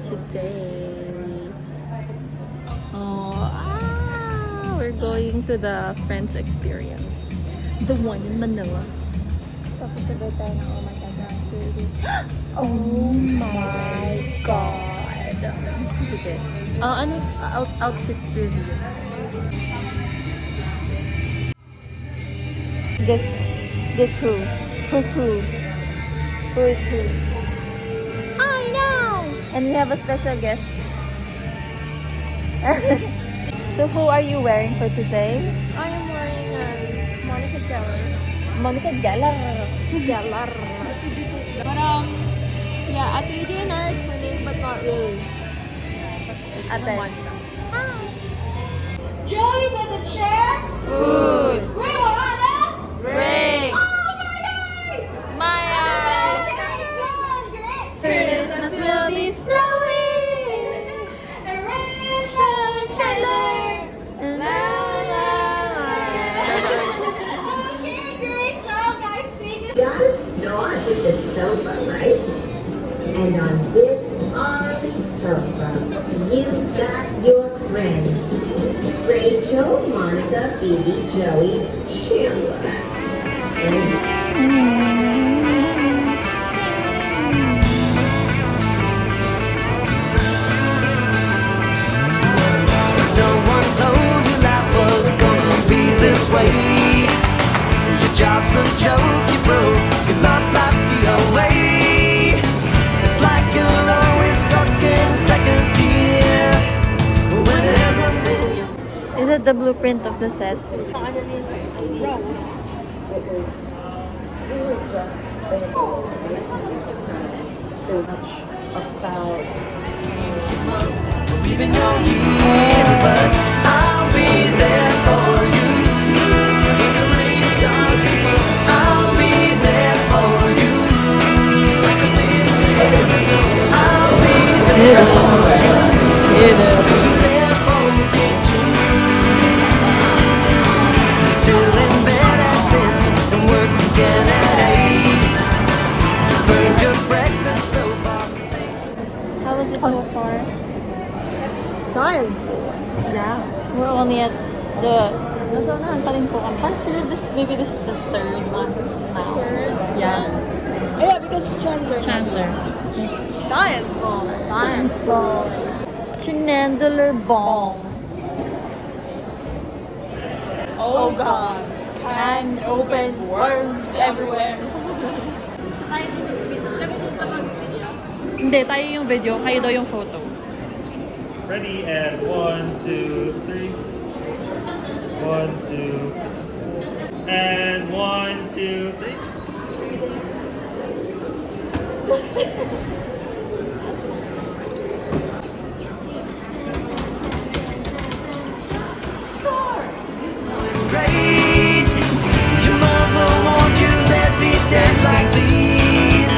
today. We're going to the Friends Experience. The one in Manila. Tapos sabay tayo ng Oh My God Activity. Oh my God! Sige. Outfit review. Guess who? Who's who? Who is who? I know! And we have a special guest. So who are you wearing for today? I am wearing Monica Geller. Monica Geller. Geller. But yeah, Ate AJ and I are twinning, but not really. Ate. Joey, there's a chair. Food. Wait, Moana. Break. Oh my eyes. My eyes. Christmas will be snowy. And rain shall shine. La la Okay, great job, guys. Thank you. Gotta start with the sofa, right? And on this our sofa, you've got your friends. Rachel, Monica, Phoebe, Joey, Chandler. No one told you life was gonna be this way. Your job's a joke you broke, your love life's the away. It's like you're always stuck in second gear when it hasn't been your Is it the blueprint of the set? Rose. leaving your year, but I'll be there for you. When the rain starts to fall, I'll be there for you. Like a man, I'll be there for you. 'Cause you're there for me too. You're still in bed at 10 and work again at 8. Burned your breakfast so far. How was it so far? Science. Yeah. We're only at the... Nasa unahan pa rin po kami. Maybe this is the third one now. Third? Yeah. Oh yeah, because Chandler. Chandler. Science ball. Science ball. Chandler ball. Oh God. Can open worms everywhere. Hindi, tayo yung video, kayo daw yung photo. Ready and 1, 2, 3. 1, 2. And 1, 2, 3. Great. Your mother warned you there'd be days like these,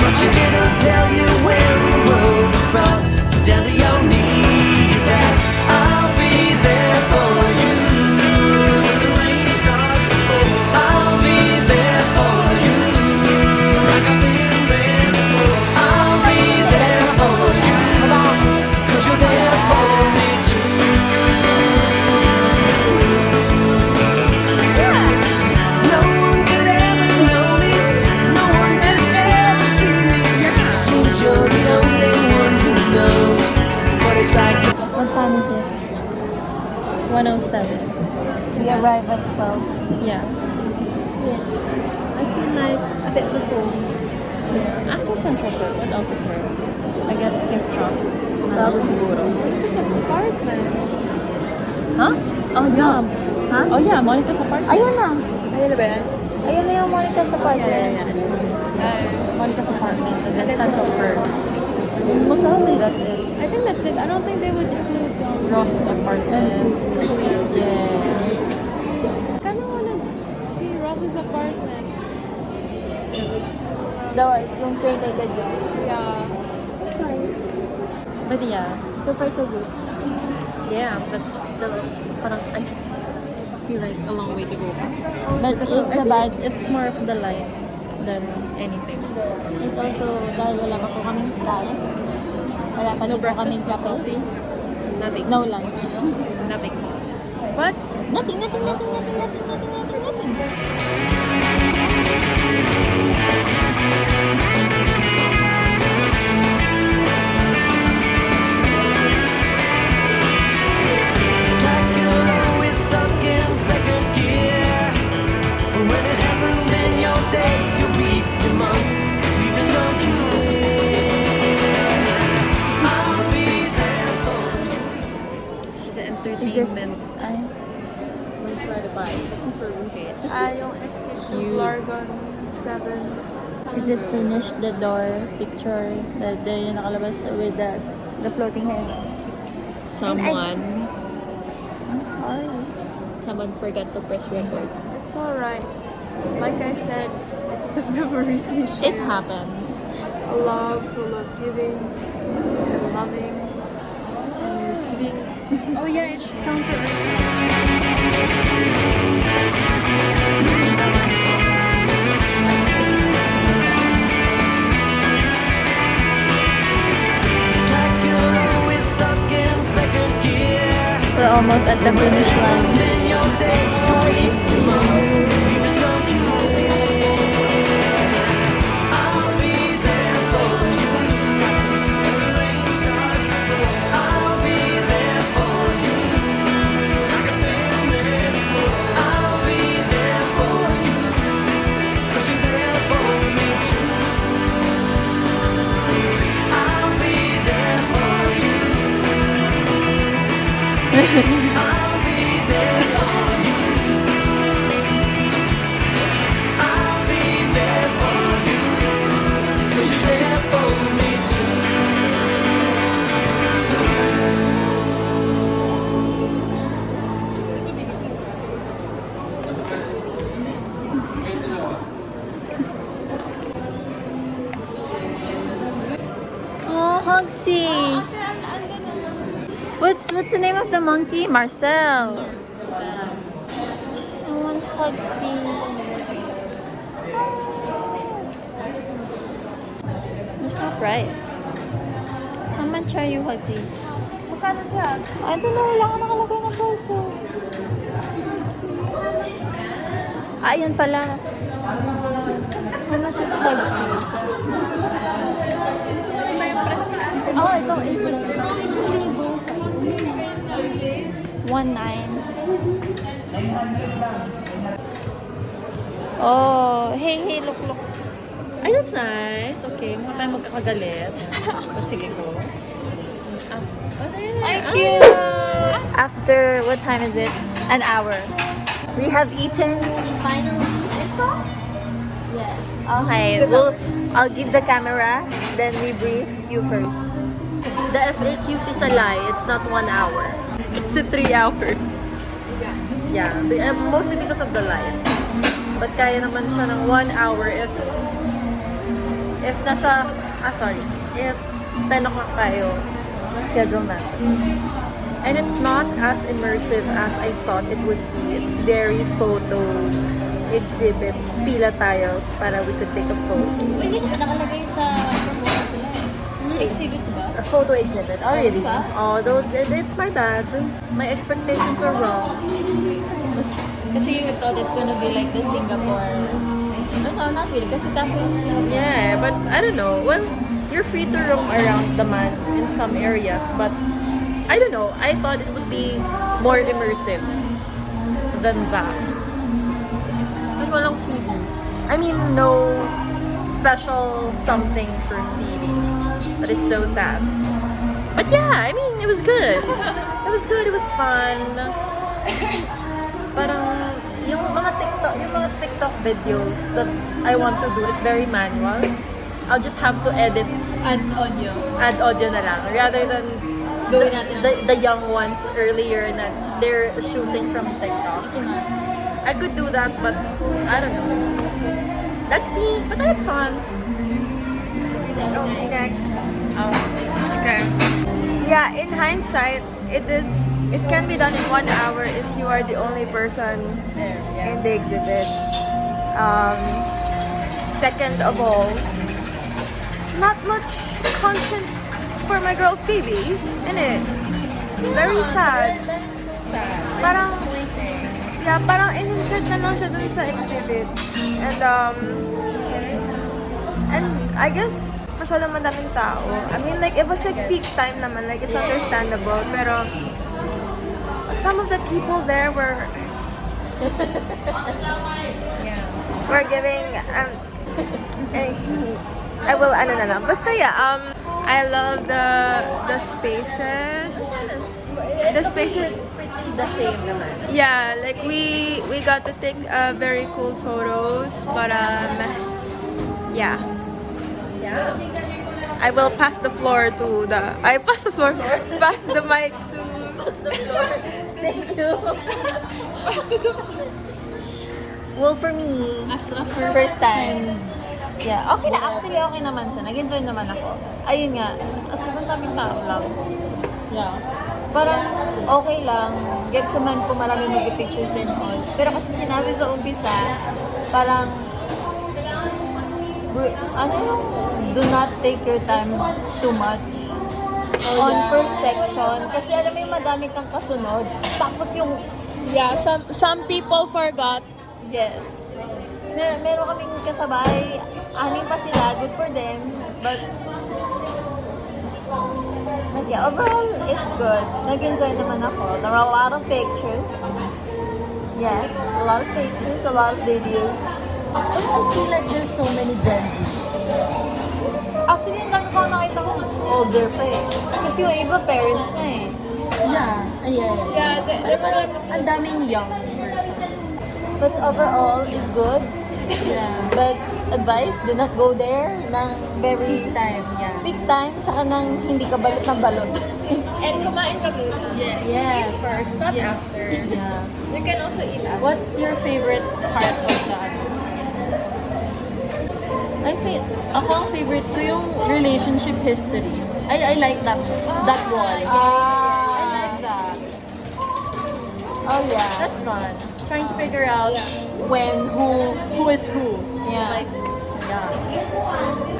but she didn't tell you when the world was brought down to your knees. That I'll be there for you when the rain starts to fall. I'll be there for you like I've been there before. I'll be there for you 'cause you're there for me too. No one could ever know me. No one could ever see me. Seems you're the only one who knows what it's like to. What time is it? 1:07. We arrive at 12. Yeah. Yes. I feel like a bit before. Yeah. After Central Park, what else is there? I guess gift shop. Marami siguro. It's an apartment. Huh? Oh, yeah. Huh? Oh, yeah. Monica's apartment. Ayun na. Ayun na ba yan? Ayun na yung Monica's apartment. Yeah. It's Ay. Monica's apartment. And then And then Central Central Park. Most probably that's it. I think that's it. I don't think they would include Ross's apartment. Yeah. I kind of want to see Ross's apartment. Yung train naked yun. Yeah. It's nice. But yeah. So far, so good. Yeah, but still, parang I feel like a long way to go. But it's more of the line than anything. It's also dahil wala pa po kaming kain. Wala pa No din po breakfast, kaming no kape. coffee. Nothing. No lunch. Nothing. What? Nothing. It's like you're always stuck in second gear. When it hasn't been your day, you weep your months, you even don't care. I'll be there for The We just, entertainment. ay, We'll try to buy for roommate. yung Cute. Largon 7. We just finished the door picture. The yung nakalabas with the floating heads. Someone I'm sorry. forgot to press record. It's alright. Like I said, it's the memories we share. It happens. A love full of giving and loving and receiving. Oh yeah, it's counter. It's like you're always stuck in second gear. We're almost at the finish line. Been your day, you weep your months, you even don't care. I'll be there for you. When the rain starts to fall, I'll be there for you. Like I've been there before. I'll be there for you. 'Cause you're there for me too. I'll be there for you. I'll be there for you. I'll be there for you. 'Cause you're there for me too. Oh, Hogsy. What's the name of the monkey? Marcel. I want Hogsy. There's no price. How much are you, Hogsy? Magkano siya? I don't know. Wala ka nakalagay ng peso. Ayan pala. How much is Hogsy? Oh, ito, 1.9. Oh, hey, look. Ay, that's nice. Okay, mukha tayo magkakagalit. But sige, go. Thank you. After, what time is it? An hour. We have eaten. Finally. Yes. Okay, I'll give the camera, then we brief you first. The FAQs is a lie. It's not 1 hour. It's 3 hours. Yeah, mostly because of the light. But kaya naman siya ng 1 hour if nasa, if 10 o'clock tayo, schedule natin. And it's not as immersive as I thought it would be. It's very photo exhibit. Pila tayo para we could take a photo. Hindi ko pa nakalagay sa exhibit, diba? A photo exhibit. Oh, really? Diba? Oh, it's my bad. My expectations were wrong. Kasi you thought it's gonna be like the Singapore. No, not really. Kasi Yeah, but I don't know. Well, you're free to roam around the man in some areas, but I don't know. I thought it would be more immersive than that. And walang Phoebe. I mean, no special something for Phoebe. That is so sad. But yeah, I mean, it was good. It was good. It was fun. Parang yung mga TikTok videos that I want to do is very manual. I'll just have to edit, add audio na lang rather than the young ones earlier na they're shooting from TikTok. I could do that, but I don't know. That's me, but I had fun. Next. Okay. Yeah, in hindsight, it can be done in 1 hour if you are the only person in the exhibit. Second of all, not much content for my girl Phoebe, innit? Very sad. Parang, yeah, parang in-insert na lang siya dun sa exhibit. And I guess, masyadong madaming tao. I mean, like, it was like peak time naman. Like, it's understandable. Pero, some of the people there were giving, I will, ano na lang. Basta, yeah, I love the spaces. The spaces, The same naman. yeah, like we got to take very cool photos, but yeah. Yeah. I will pass the floor to pass the mic to Thank you. Well, for me, As a first time. Yeah, okay na. Actually, okay naman siya. Nag-enjoy naman ako. Ayun nga, sobrang daming tao lang. Yeah. Parang okay lang. Gets naman kung marami mag-pictures and all. Pero kasi sinabi sa umpisa, parang, ano yung, do not take your time too much on per section. Kasi alam mo yung madami kang kasunod. Tapos yung, yeah, some people forgot. yes. Meron kaming kasabay, 6 pa sila, good for them. But yeah, overall, it's good. Nag-enjoy naman ako. There were a lot of pictures. Yes, a lot of pictures, a lot of videos. I feel like there's so many Gen Zs. Actually, ang dami ko nakita ko older pa eh. Kasi yung iba parents na eh. Yeah. Pero parang ang daming young person. But overall, is good. Yeah. But advice, do not go there ng very Time, yeah. peak time, tsaka nang hindi ka balot ng balot. And kumain ka good. Yes. First, not after. Yeah. You can also eat after. What's your favorite part of the I think, ako ang favorite ko yung relationship history. I like that wall. I like that. Oh yeah. That's fun. Trying to figure out when, who is who. Yeah. Like, yeah.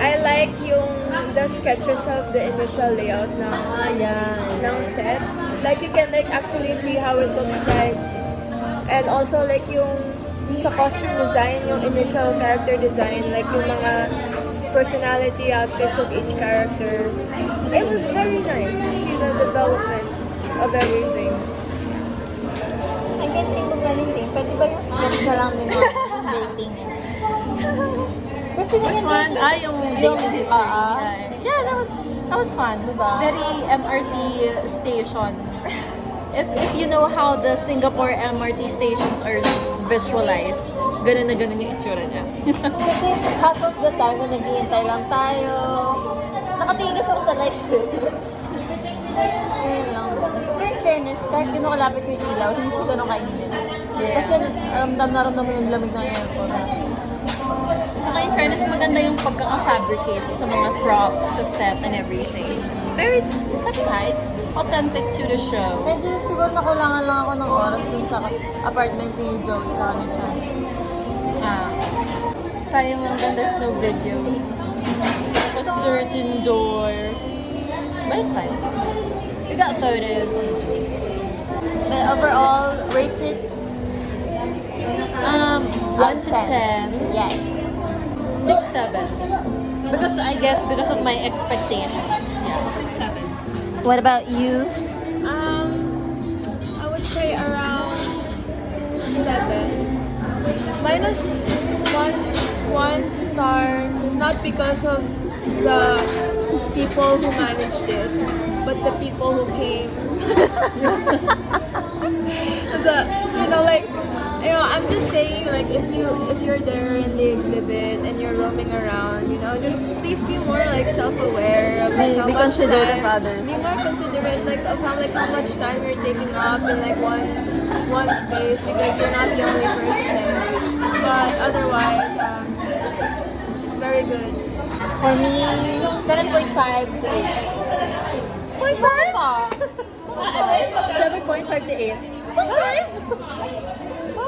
I like yung the sketches of the initial layout ng set. Like you can like actually see how it looks like. And also like yung sa costume design, yung initial character design, like yung mga personality outfits of each character. It was very nice to see the development of everything. I can't think of anything. Pwede ba yung sketch na lang din ng dating eh? Kasi Which one? Yung dating history. Yeah, that was fun. Diba? Very MRT station. If you know how the Singapore MRT stations are visualized, ganun na ganun yung itsura niya. Kasi half of the time na naghihintay lang tayo, nakatingin kasi ako sa lights eh. Ayun lang. Pero in fairness, kahit gano'n kalapit yung ilaw, hindi siya gano'n kainit. Yeah. Kasi ramdam mo yung lamig ng aircon. Saka in fairness, maganda yung pagkaka-fabricate sa mga props, sa set and everything. It's authentic to the show. Medyo siguro nakulangan lang ako ng oras dun sa apartment ni Joey sa ni Chan. Sayang lang there's no video. A certain door. But it's fine. We got photos. But overall, rate it 1 to 10. Yes. 6, 7. Because of my expectation. Yeah, 6, 7. What about you? I would say around 7. Minus one star, not because of the people who managed it, but the people who came. I'm just saying, like, if you're there in the exhibit and you're roaming around, just please be more like self-aware of like, how Be much considerate of time- others. Be more considerate of how much time you're taking up in like one space, because you're not the only person there. But otherwise, very good. For me, 7.5 to 8. 7.5 to 8.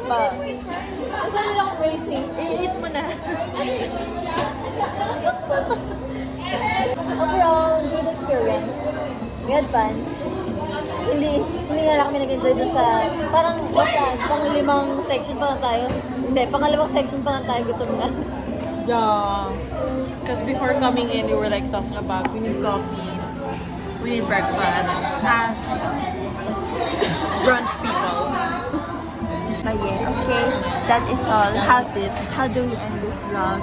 Baba. Basta nila akong rating. I-hit mo na. overall, good experience. We had fun. Hindi nga lang kami nag-enjoy doon sa, parang basta, pang-limang section pa lang tayo. Hindi, pangalawang section pa lang tayo, gutom na. Yeah. Because before coming in, we were like talking about we need coffee, we need breakfast as brunch people. But yeah, okay, that is all. How do we end this vlog?